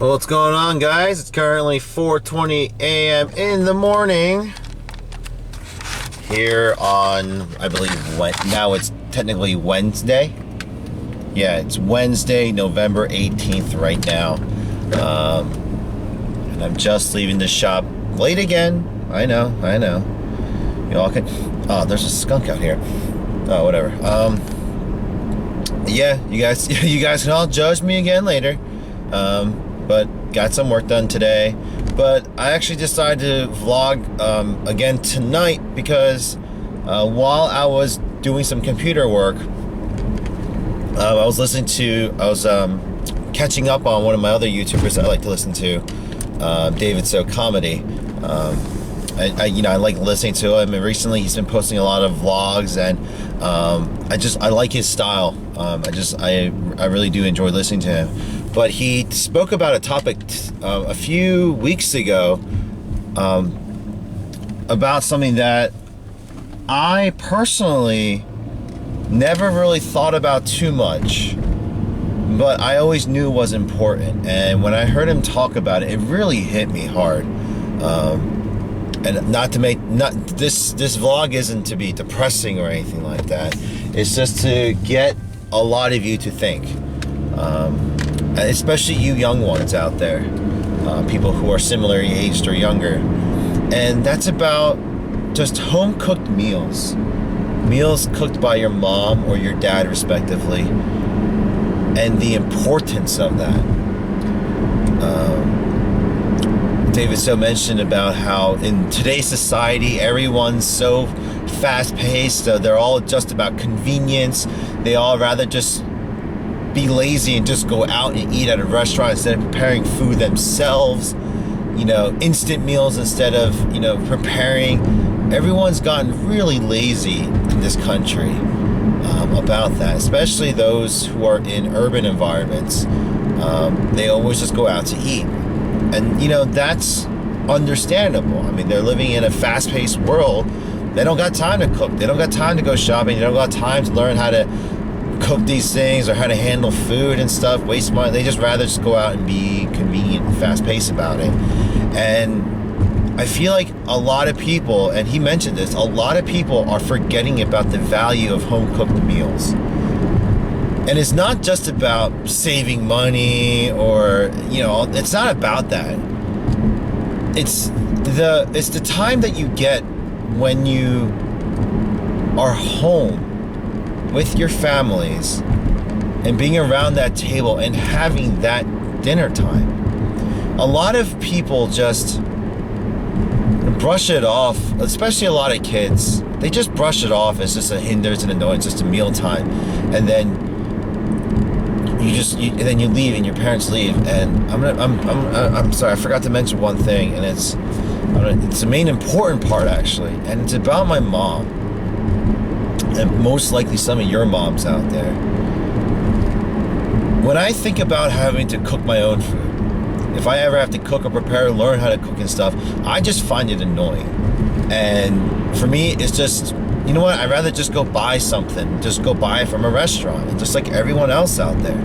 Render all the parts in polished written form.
Well, what's going on, guys? It's currently 4:20 a.m. in the morning here on, I believe, now it's technically Wednesday. Yeah, it's Wednesday, November 18th right now. And I'm just leaving the shop late again. I know. You all can... Oh, there's a skunk out here. Oh, whatever. Yeah, you guys can all judge me again later. But got some work done today. But I actually decided to vlog again tonight because while I was doing some computer work, I was catching up on one of my other YouTubers that I like to listen to, David So Comedy. I like listening to him, and recently he's been posting a lot of vlogs, and I like his style. I really do enjoy listening to him. But he spoke about a topic a few weeks ago about something that I personally never really thought about too much, but I always knew was important. And when I heard him talk about it, it really hit me hard. And this vlog isn't to be depressing or anything like that. It's just to get a lot of you to think, especially you young ones out there, people who are similarly aged or younger. And that's about just home cooked meals cooked by your mom or your dad respectively, and the importance of that. David So mentioned about how in today's society everyone's so fast-paced, they're all just about convenience. They all rather just be lazy and just go out and eat at a restaurant instead of preparing food themselves, instant meals instead of preparing. Everyone's gotten really lazy in this country about that, especially those who are in urban environments. They always just go out to eat. And, that's understandable. I mean, they're living in a fast-paced world. They don't got time to cook. They don't got time to go shopping. They don't got time to learn how to cook these things or how to handle food and stuff, waste money. They just rather just go out and be convenient and fast-paced about it. And I feel like a lot of people, and he mentioned this, a lot of people are forgetting about the value of home-cooked meals. And it's not just about saving money or, it's not about that. It's the time that you get when you are home with your families and being around that table and having that dinner time. A lot of people just brush it off, especially a lot of kids. They just brush it off as just a hindrance and annoyance, just a meal time. And then you leave and your parents leave. And I'm sorry, I forgot to mention one thing, and it's the main important part actually, and it's about my mom, and most likely some of your moms out there. When I think about having to cook my own food, if I ever have to cook or prepare, learn how to cook and stuff, I just find it annoying. And for me, it's just, you know what, I'd rather just go buy something, just go buy it from a restaurant, and just like everyone else out there.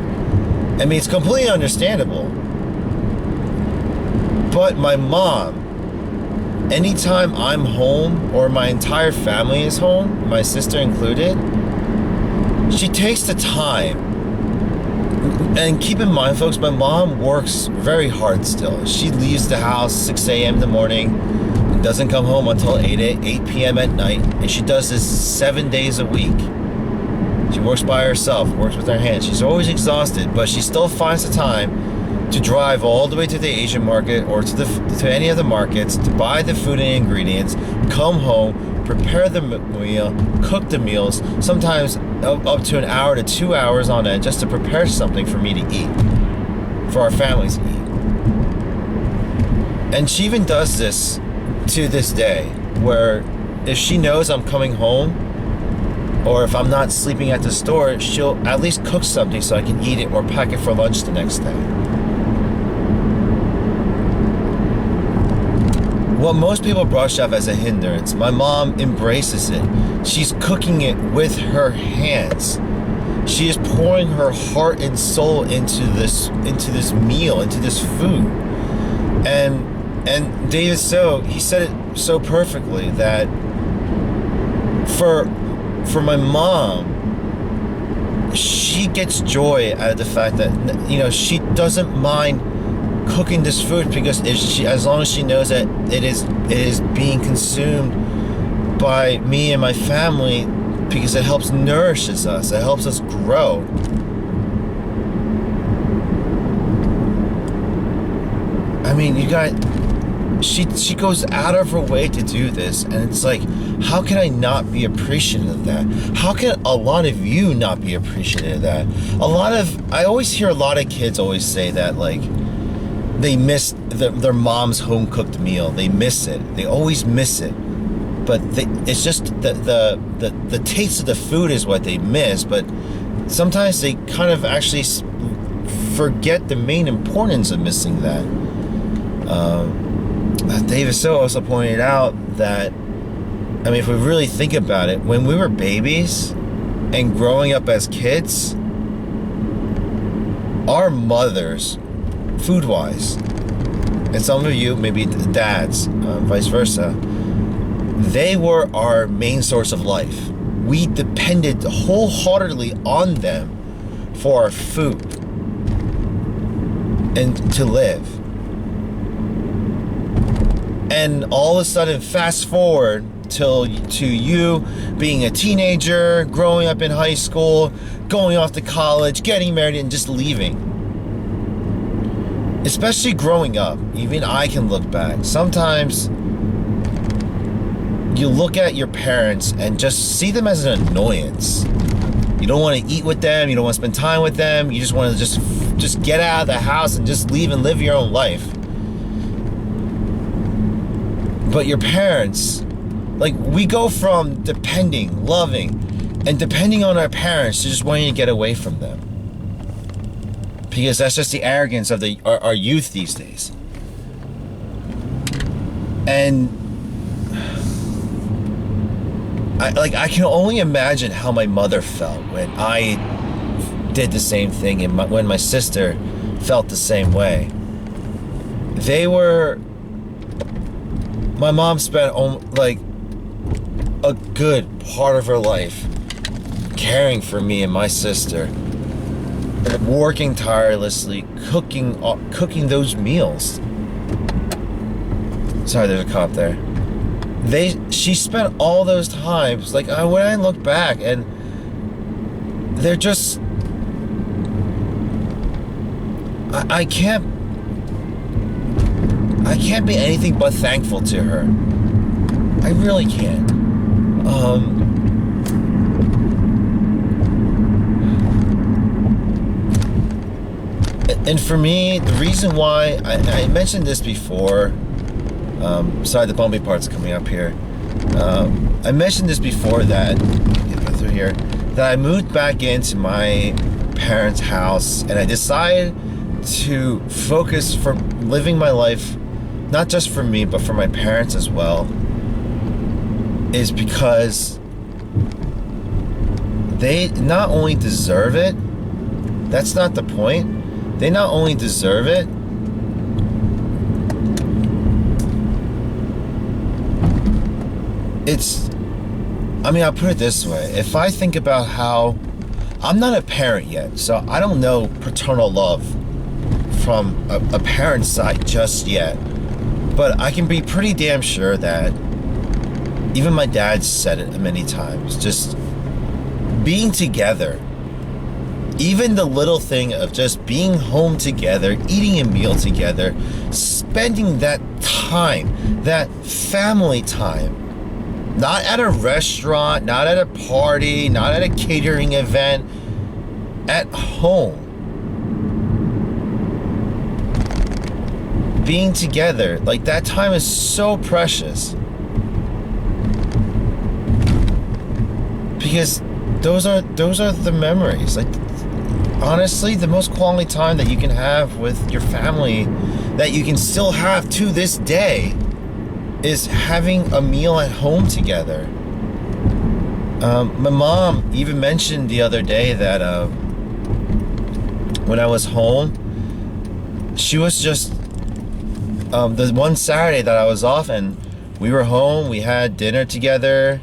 I mean, it's completely understandable. But my mom, anytime I'm home or my entire family is home, my sister included, she takes the time. And keep in mind, folks, my mom works very hard still. She leaves the house 6 a.m. in the morning, doesn't come home until 8 p.m. at night, and she does this 7 days a week. She works by herself, works with her hands. She's always exhausted, but she still finds the time to drive all the way to the Asian market or to any of the markets to buy the food and ingredients, come home, prepare the meal, cook the meals, sometimes up to an hour to 2 hours on end just to prepare something for me to eat, for our families to eat. And she even does this to this day, where if she knows I'm coming home, or if I'm not sleeping at the store, she'll at least cook something so I can eat it or pack it for lunch the next day. What most people brush off as a hindrance, my mom embraces it. She's cooking it with her hands. She is pouring her heart and soul into this meal, into this food. And David So, he said it so perfectly that for my mom, she gets joy out of the fact that, you know, she doesn't mind cooking this food, because as long as she knows that it is being consumed by me and my family, because it helps nourishes us, it helps us grow. I mean, you got, she goes out of her way to do this, and it's like, how can I not be appreciative of that? How can a lot of you not be appreciative of that? I always hear a lot of kids always say that, like, they miss their mom's home cooked meal. They miss it. They always miss it. But it's just the taste of the food is what they miss. But sometimes they kind of actually forget the main importance of missing that. David So also pointed out that, I mean, if we really think about it, when we were babies and growing up as kids, our mothers, food-wise, and some of you, maybe dads, vice versa, they were our main source of life. We depended wholeheartedly on them for our food and to live. And all of a sudden, fast forward to you being a teenager, growing up in high school, going off to college, getting married, and just leaving. Especially growing up, even I can look back. Sometimes you look at your parents and just see them as an annoyance. You don't want to eat with them. You don't want to spend time with them. You just want to just get out of the house and just leave and live your own life. But your parents, like, we go from depending, loving, and depending on our parents to just wanting to get away from them. Because that's just the arrogance of our youth these days. And I can only imagine how my mother felt when I did the same thing, and when my sister felt the same way. My mom spent like a good part of her life caring for me and my sister, working tirelessly, cooking those meals. Sorry, there's a cop there. She spent all those times, like, when I look back, and they're just, I can't be anything but thankful to her. I really can't. And for me, the reason why, I mentioned this before, sorry, the bumpy part's coming up here. I mentioned this before that, get through here, that I moved back into my parents' house, and I decided to focus for living my life, not just for me, but for my parents as well, is because they not only deserve it, that's not the point, they not only deserve it, I'll put it this way. If I think about how, I'm not a parent yet, so I don't know paternal love from a parent's side just yet, but I can be pretty damn sure that, even my dad said it many times, just being together, even the little thing of just being home together, eating a meal together, spending that time, that family time, not at a restaurant, not at a party, not at a catering event, at home. Being together, like, that time is so precious. Because those are the memories. Like, honestly, the most quality time that you can have with your family, that you can still have to this day, is having a meal at home together. My mom even mentioned the other day that when I was home, she was just the one Saturday that I was off, and we were home, we had dinner together,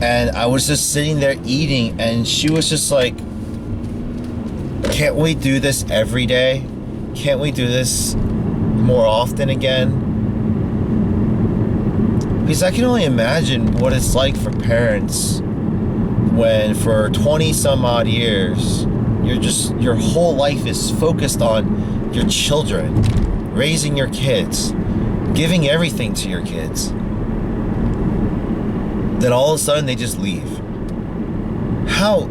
and I was just sitting there eating, and she was just like, can't we do this every day? Can't we do this more often again? Because I can only imagine what it's like for parents when for 20 some odd years, your whole life is focused on your children, raising your kids, giving everything to your kids. Then all of a sudden they just leave. How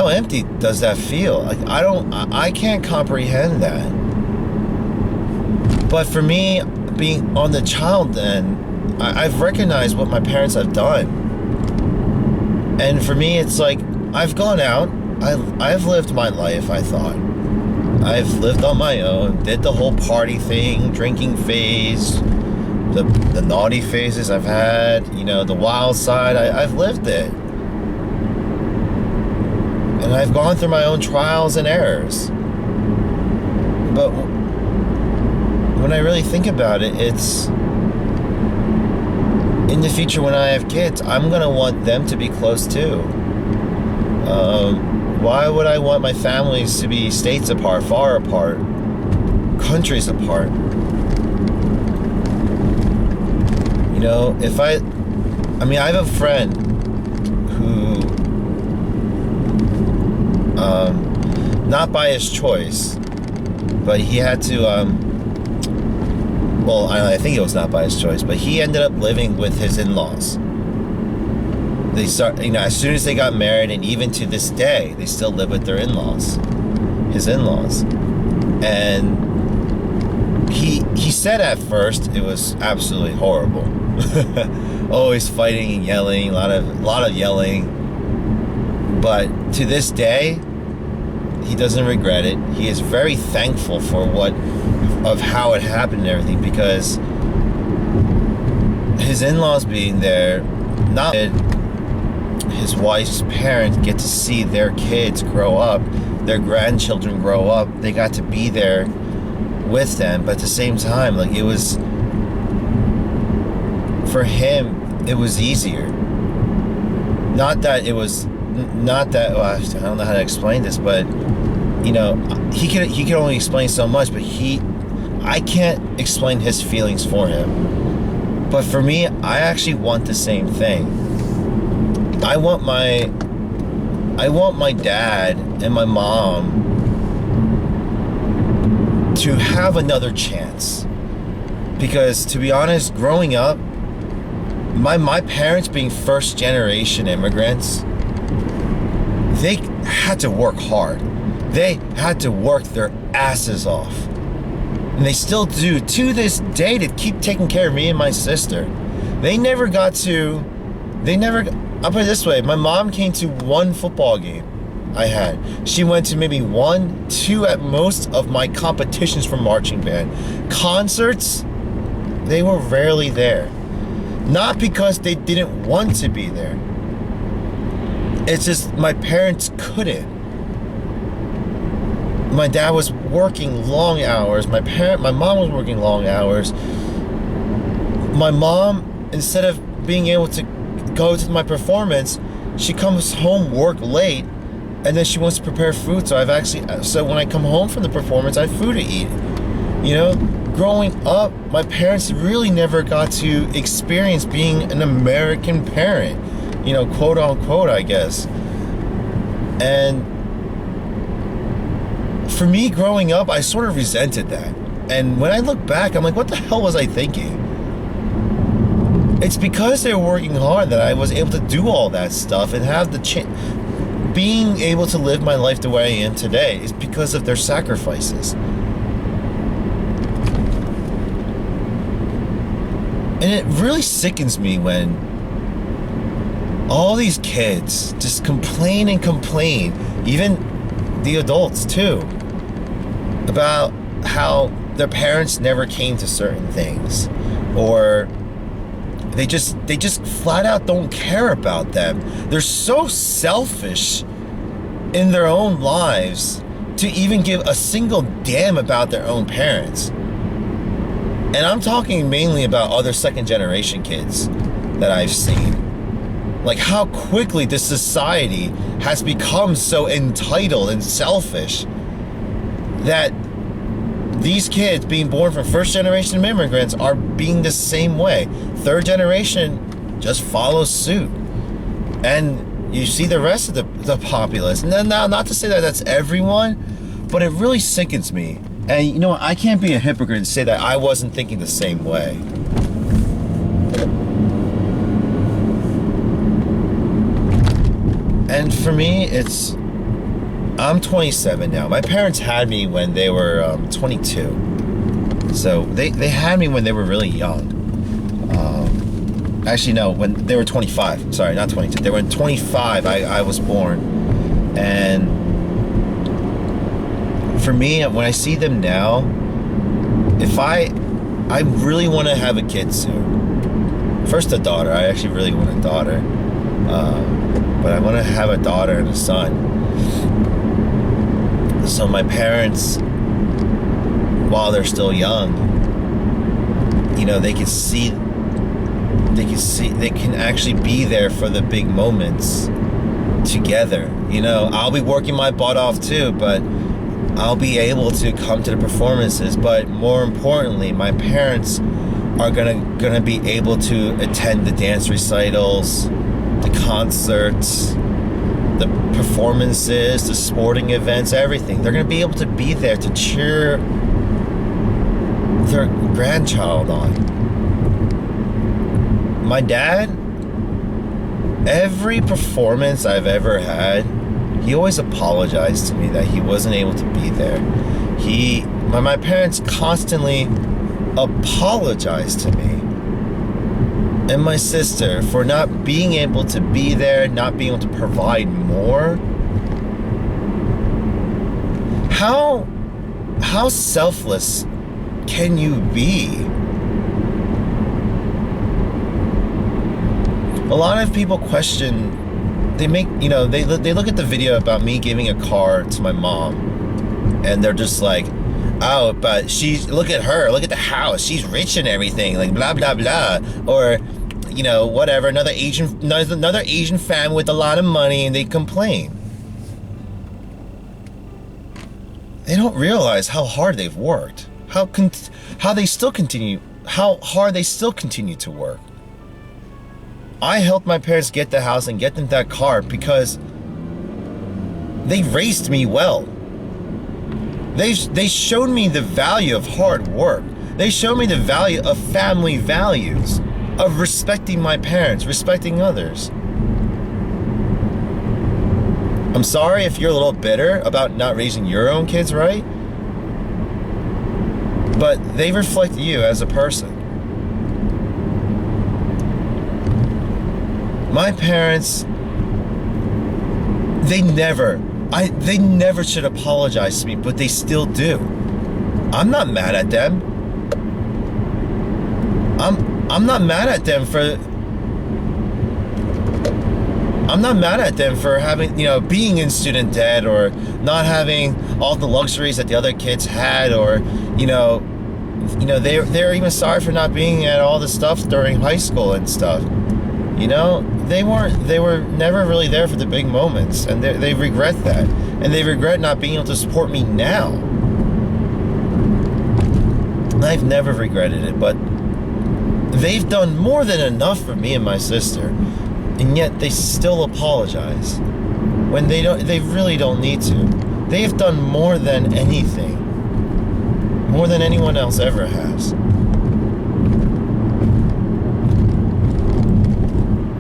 empty does that feel? Like, I can't comprehend that. But for me, being on the child end, I've recognized what my parents have done. And for me, it's like, I've gone out, I've lived my life, I thought. I've lived on my own, did the whole party thing, drinking phase, the naughty phases I've had, the wild side, I've lived it. And I've gone through my own trials and errors. But when I really think about it, it's in the future when I have kids, I'm going to want them to be close too. Why would I want my families to be states apart, far apart, countries apart? If I have a friend who, not by his choice, but he had to, I think it was not by his choice, but he ended up living with his in-laws. They as soon as they got married, and even to this day, they still live with their in-laws, his in-laws. And he said at first it was absolutely horrible. Always fighting and yelling, a lot of yelling. But to this day, he doesn't regret it. He is very thankful for of how it happened and everything, because his in-laws being there, not his wife's parents get to see their kids grow up, their grandchildren grow up. They got to be there with them, but at the same time, like, it was, for him, it was easier. Not that I don't know how to explain this, but he could only explain so much, but I can't explain his feelings for him. But for me, I actually want the same thing. I want my dad and my mom to have another chance. Because to be honest, growing up, my parents being first generation immigrants, they had to work hard. They had to work their asses off. And they still do to this day to keep taking care of me and my sister. I'll put it this way, my mom came to one football game I had. She went to maybe 1, 2 at most of my competitions for marching band. Concerts, they were rarely there. Not because they didn't want to be there. It's just my parents couldn't. My dad was working long hours. My mom was working long hours. My mom, instead of being able to go to my performance, she comes home, work late, and then she wants to prepare food. So when I come home from the performance, I have food to eat. Growing up, my parents really never got to experience being an American parent, quote unquote, I guess. And for me, growing up, I sort of resented that. And when I look back, I'm like, what the hell was I thinking? It's because they were working hard that I was able to do all that stuff and have being able to live my life the way I am today is because of their sacrifices. And it really sickens me when all these kids just complain and complain, even the adults too, about how their parents never came to certain things, or They just flat out don't care about them. They're so selfish in their own lives to even give a single damn about their own parents. And I'm talking mainly about other second generation kids that I've seen. Like how quickly this society has become so entitled and selfish that these kids being born from first generation immigrants are being the same way. Third generation just follows suit. And you see the rest of the populace. And then now, not to say that that's everyone, but it really sickens me. And you know what, I can't be a hypocrite and say that I wasn't thinking the same way. And for me, I'm 27 now. My parents had me when they were 22. So they had me when they were really young. Actually, no, when they were 25. Sorry, not 22. They were 25, I was born. And for me, when I see them now, if I really want to have a kid soon. First a daughter. I actually really want a daughter. But I want to have a daughter and a son. So my parents, while they're still young, you know, they can actually be there for the big moments together. You know, I'll be working my butt off too, but I'll be able to come to the performances. But more importantly, my parents are gonna be able to attend the dance recitals, the concerts, the performances, the sporting events, everything. They're going to be able to be there to cheer their grandchild on. My dad, every performance I've ever had, he always apologized to me that he wasn't able to be there. My parents constantly apologized to me and my sister for not being able to be there, not being able to provide more. How selfless can you be? A lot of people question, they look at the video about me giving a car to my mom, and they're just like, oh, but look at her, look at the house, she's rich and everything, like blah blah blah. Or, you know, whatever, another Asian family with a lot of money, and they complain. They don't realize how hard they've worked, how hard they still continue to work. I helped my parents get the house and get them that car because they raised me well. They showed me the value of hard work. They showed me the value of family values, of respecting my parents, respecting others. I'm sorry if you're a little bitter about not raising your own kids right, but they reflect you as a person. My parents, they never should apologize to me, but they still do. I'm not mad at them. I'm not mad at them for having, you know, being in student debt or not having all the luxuries that the other kids had, or, you know, they're even sorry for not being at all the stuff during high school and stuff. You know, they were never really there for the big moments, and they regret that. And they regret not being able to support me now. I've never regretted it, but they've done more than enough for me and my sister, and yet they still apologize when they really don't need to. They've done more than anything, more than anyone else ever has.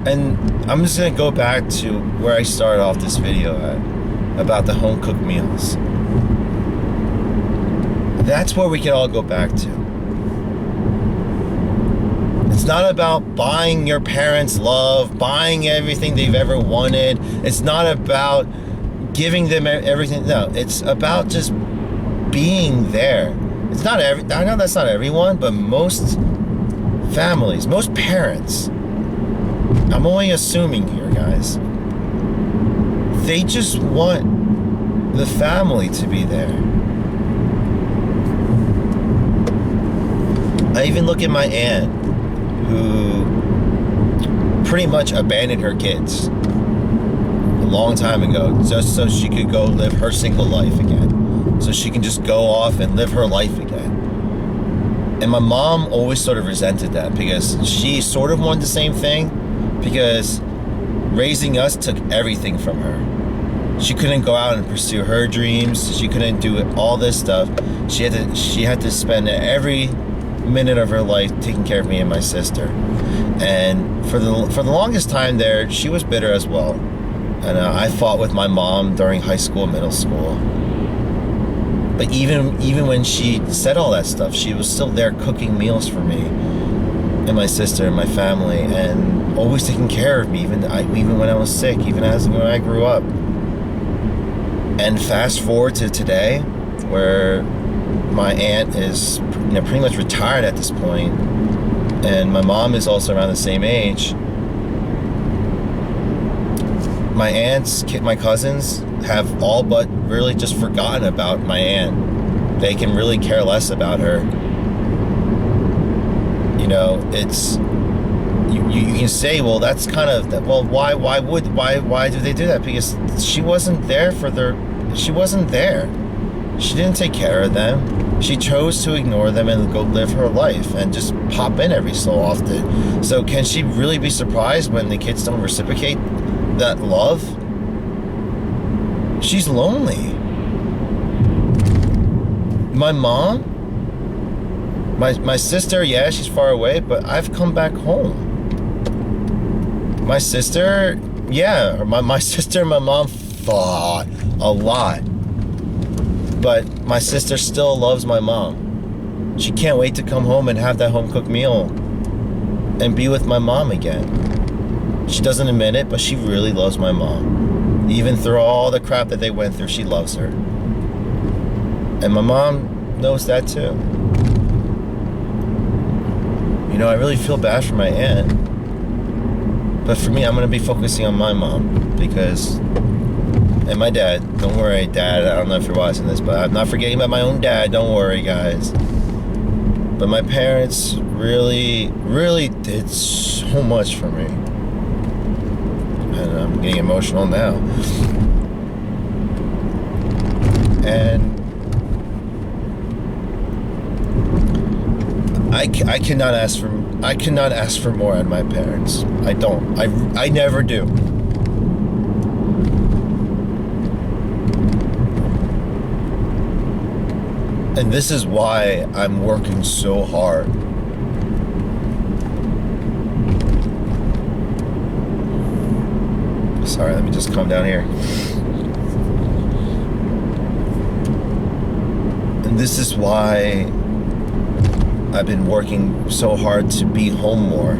And I'm just gonna go back to where I started off this video at, about the home cooked meals. That's where we can all go back to. It's not about buying your parents love, buying everything they've ever wanted. It's not about giving them everything. No, it's about just being there. It's not I know that's not everyone, but most families, most parents, I'm only assuming here, guys, they just want the family to be there. I even look at my aunt, who pretty much abandoned her kids a long time ago just so she could go live her single life again, so she can just go off and live her life again. And my mom always sort of resented that, because she sort of wanted the same thing, because raising us took everything from her. She couldn't go out and pursue her dreams. She couldn't do all this stuff. She had to spend every minute of her life taking care of me and my sister. And for the longest time there, she was bitter as well. And I fought with my mom during high school, middle school. But even when she said all that stuff, she was still there cooking meals for me and my sister and my family, and always taking care of me, even when I was sick, even when I grew up. And fast forward to today, where my aunt is pretty much retired at this point, and my mom is also around the same age. My aunts, my cousins, have all but really just forgotten about my aunt. They can really care less about her. You know, it's you can say, well, that's kind of, well, why do they do that? Because she wasn't there for she wasn't there. She didn't take care of them. She chose to ignore them and go live her life and just pop in every so often. So can she really be surprised when the kids don't reciprocate that love? She's lonely. My mom, my sister, yeah, she's far away, but I've come back home. My sister, yeah, my sister and my mom fought a lot. But my sister still loves my mom. She can't wait to come home and have that home-cooked meal and be with my mom again. She doesn't admit it, but she really loves my mom. Even through all the crap that they went through, she loves her. And my mom knows that too. You know, I really feel bad for my aunt. But for me, I'm going to be focusing on my mom, because... And my dad. Don't worry, Dad. I don't know if you're watching this, but I'm not forgetting about my own dad. Don't worry, guys. But my parents really, really did so much for me. And I'm getting emotional now. And I cannot ask for more out of my parents. I don't. I never do. And this is why I'm working so hard. Sorry, let me just calm down here. And this is why I've been working so hard to be home more.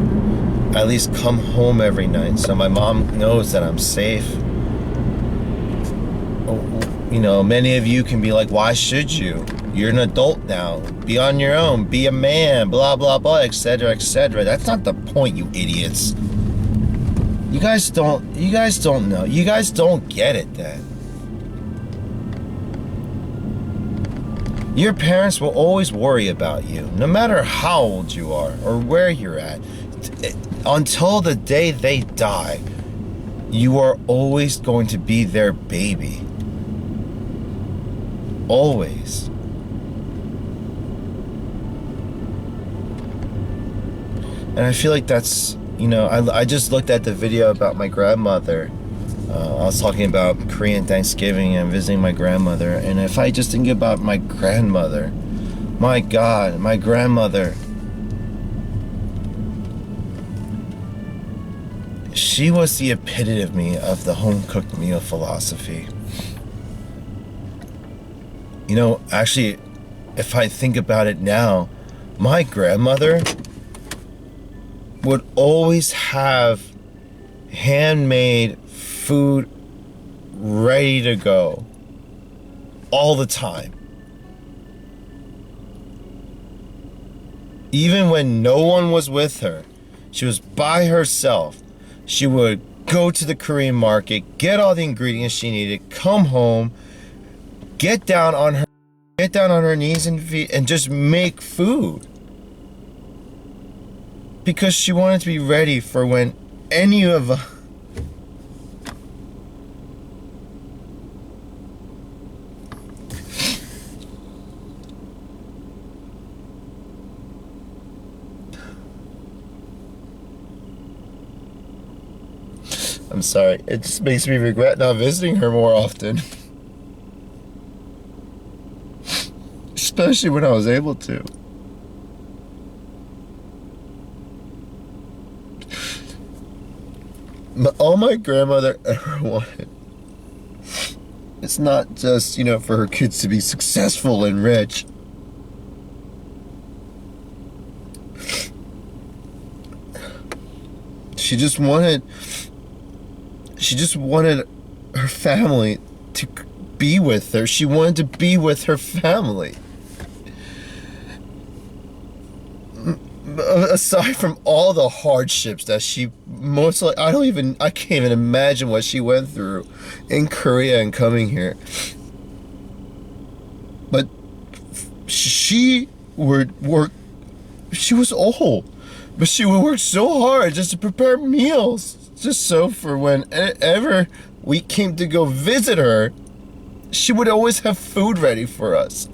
At least come home every night so my mom knows that I'm safe. You know, many of you can be like, why should you? You're an adult now. Be on your own. Be a man. Blah, blah, blah, etc., etc. That's not the point, you idiots. You guys don't know. You guys don't get it then. Your parents will always worry about you, no matter how old you are or where you're at. Until the day they die, you are always going to be their baby. Always. And I feel like that's, you know, I just looked at the video about my grandmother. I was talking about Korean Thanksgiving and visiting my grandmother. And if I just think about my grandmother, my God, my grandmother, she was the epitome of the home-cooked meal philosophy. You know, actually, if I think about it now, my grandmother would always have handmade food ready to go all the time. Even when no one was with her, she was by herself. She would go to the Korean market, get all the ingredients she needed, come home, get down on her knees and feet and just make food. Because she wanted to be ready for when any of us. I'm sorry. It just makes me regret not visiting her more often. Especially when I was able to. All my grandmother ever wanted, it's not just, for her kids to be successful and rich. She just wanted her family to be with her. She wanted to be with her family. Aside from all the hardships that she I can't even imagine what she went through in Korea and coming here. But she was old, but she would work so hard just to prepare meals, just so for whenever we came to go visit her, she would always have food ready for us.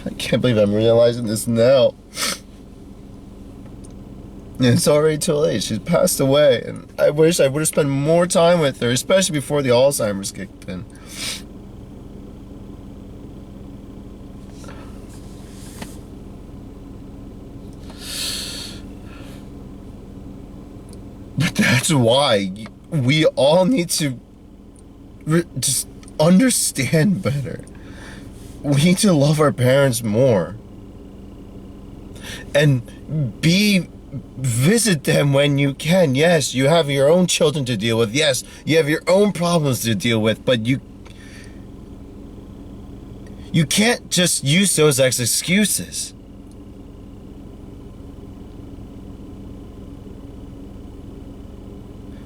I can't believe I'm realizing this now. And it's already too late. She's passed away, and I wish I would have spent more time with her, especially before the Alzheimer's kicked in. But that's why we all need to just understand better. We need to love our parents more. And visit them when you can. Yes, you have your own children to deal with. Yes, you have your own problems to deal with, but you can't just use those as excuses.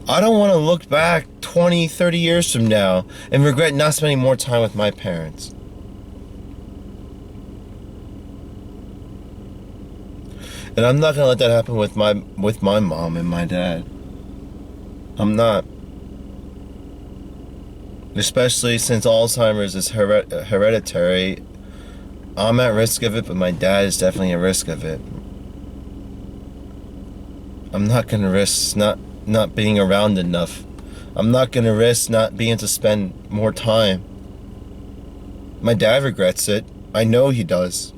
I don't want to look back 20, 30 years from now and regret not spending more time with my parents. And I'm not gonna let that happen with my mom and my dad. I'm not. Especially since Alzheimer's is hereditary. I'm at risk of it, but my dad is definitely at risk of it. I'm not gonna risk not being around enough. I'm not gonna risk not being able to spend more time. My dad regrets it. I know he does.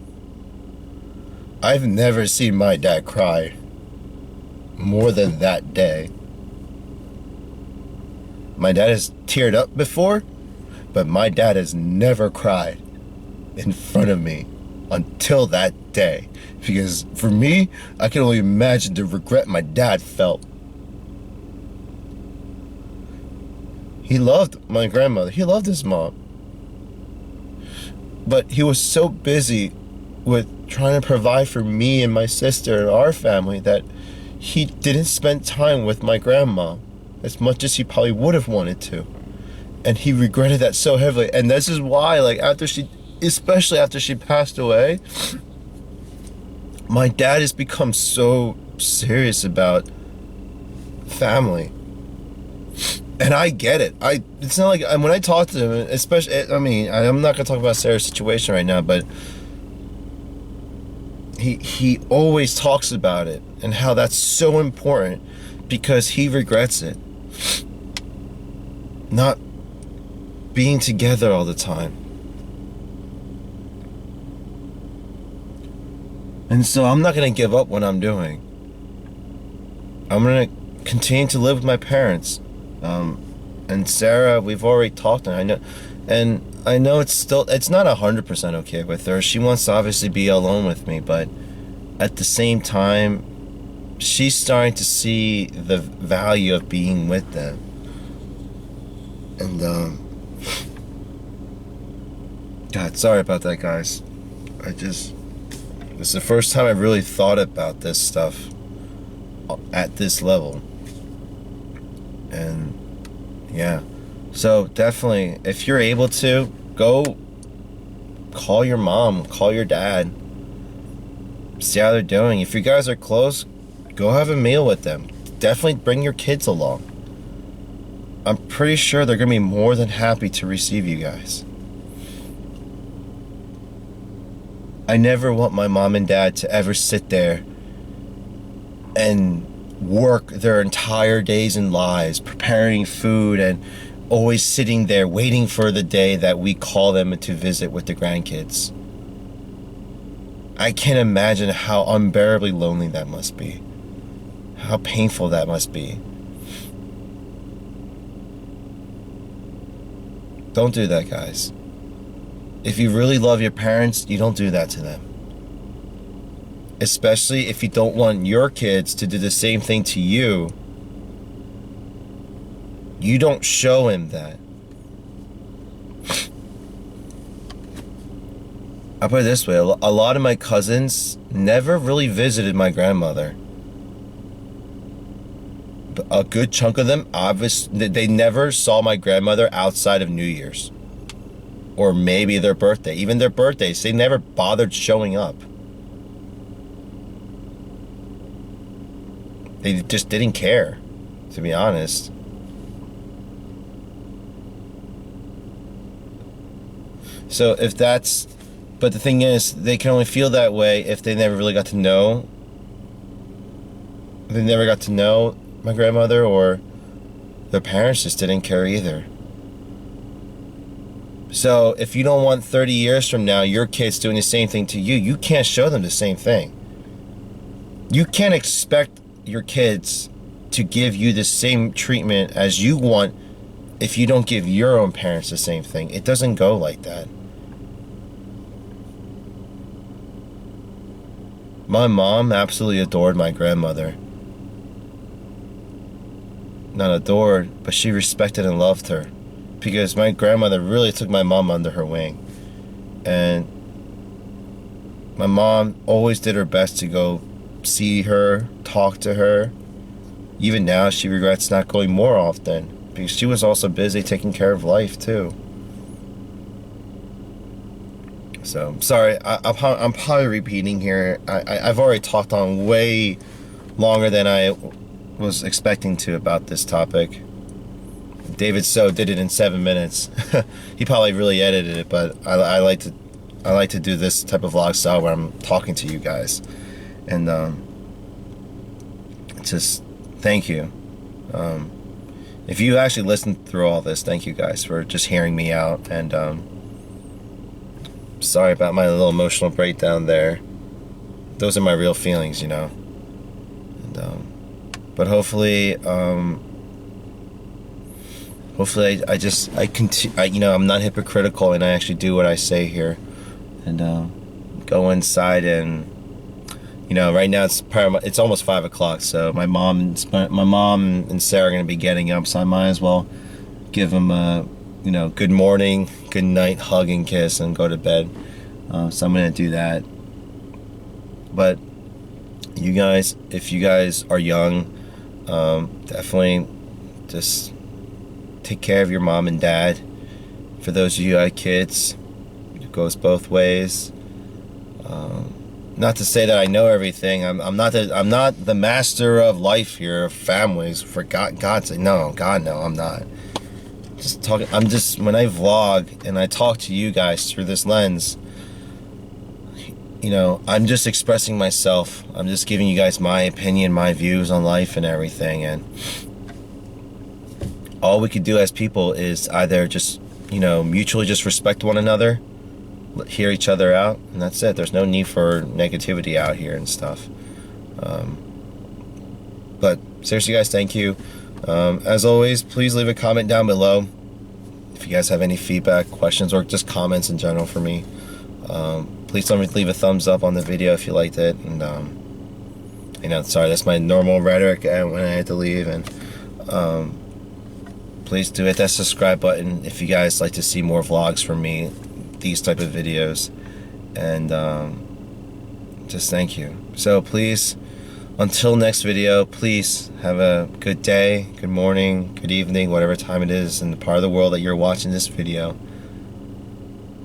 I've never seen my dad cry more than that day. My dad has teared up before, but my dad has never cried in front of me until that day. Because for me, I can only imagine the regret my dad felt. He loved my grandmother. He loved his mom. But he was so busy with trying to provide for me and my sister and our family that he didn't spend time with my grandma as much as he probably would have wanted to. And he regretted that so heavily. And this is why, especially after she passed away, my dad has become so serious about family. And I get it. It's not like, when I talk to him, especially, I'm not gonna talk about Sarah's situation right now, but he always talks about it and how that's so important because he regrets it. Not being together all the time. And so I'm not going to give up what I'm doing. I'm going to continue to live with my parents. And Sarah, we've already talked, and I know it's not 100% okay with her. She wants to obviously be alone with me, but at the same time, she's starting to see the value of being with them. And, God, sorry about that, guys. This is the first time I've really thought about this stuff at this level. And yeah, so definitely, if you're able to, go call your mom, call your dad, see how they're doing. If you guys are close, go have a meal with them. Definitely bring your kids along. I'm pretty sure they're gonna be more than happy to receive you guys. I never want my mom and dad to ever sit there and work their entire days and lives preparing food and always sitting there waiting for the day that we call them to visit with the grandkids. I can't imagine how unbearably lonely that must be. How painful that must be. Don't do that, guys. If you really love your parents, you don't do that to them. Especially if you don't want your kids to do the same thing to you. You don't show him that. I'll put it this way, a lot of my cousins never really visited my grandmother. A good chunk of them, obviously, they never saw my grandmother outside of New Year's. Or maybe their birthday. Even their birthdays, they never bothered showing up. They just didn't care, to be honest. So if that's... But the thing is, they can only feel that way if they never really got to know. They never got to know my grandmother, or their parents just didn't care either. So if you don't want 30 years from now your kids doing the same thing to you, you can't show them the same thing. You can't expect your kids to give you the same treatment as you want if you don't give your own parents the same thing. It doesn't go like that. My mom absolutely adored my grandmother. Not adored, but she respected and loved her. Because my grandmother really took my mom under her wing. And my mom always did her best to go see her, talk to her. Even now, she regrets not going more often, because she was also busy taking care of life too. So, sorry, I'm probably repeating here. I've already talked on way longer than I was expecting to about this topic. David So did it in 7 minutes. He probably really edited it, but I like to do this type of vlog style where I'm talking to you guys. And just thank you. If you actually listened through all this, thank you guys for just hearing me out. And sorry about my little emotional breakdown there. Those are my real feelings, you know. And but hopefully I continue. You know, I'm not hypocritical, and I actually do what I say here, and go inside. And you know, right now it's almost 5 o'clock, so my mom and Sarah are gonna be getting up, so I might as well give them a good morning, good night hug and kiss, and go to bed. So I'm gonna do that. But you guys, if you guys are young, definitely just take care of your mom and dad. For those of you who have kids, it goes both ways. Not to say that I know everything. I'm not the master of life here, of families. For God's sake, no, God, no, I'm not. Just talking. When I vlog and I talk to you guys through this lens, you know, I'm just expressing myself. I'm just giving you guys my opinion, my views on life and everything, and all we could do as people is either just, mutually just respect one another, hear each other out, and that's it. There's no need for negativity out here and stuff. But seriously, guys, thank you. As always, please leave a comment down below if you guys have any feedback, questions, or just comments in general for me. Please don't leave a thumbs up on the video if you liked it. And sorry, that's my normal rhetoric when I had to leave. And please do hit that subscribe button if you guys like to see more vlogs from me, these type of videos. and just thank you. So please, until next video, please have a good day, good morning, good evening, whatever time it is in the part of the world that you're watching this video.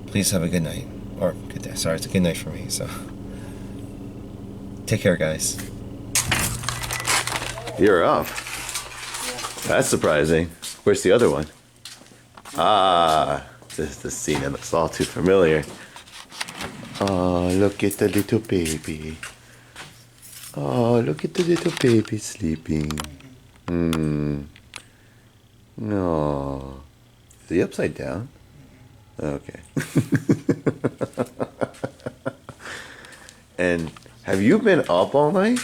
Please have a good night, or good day. Sorry, it's a good night for me. So take care, guys. You're up. That's surprising. Where's the other one? Ah, this scene that looks all too familiar. Oh, look at the little baby. Oh, look at the little baby sleeping. No. Is he upside down? Okay. And have you been up all night?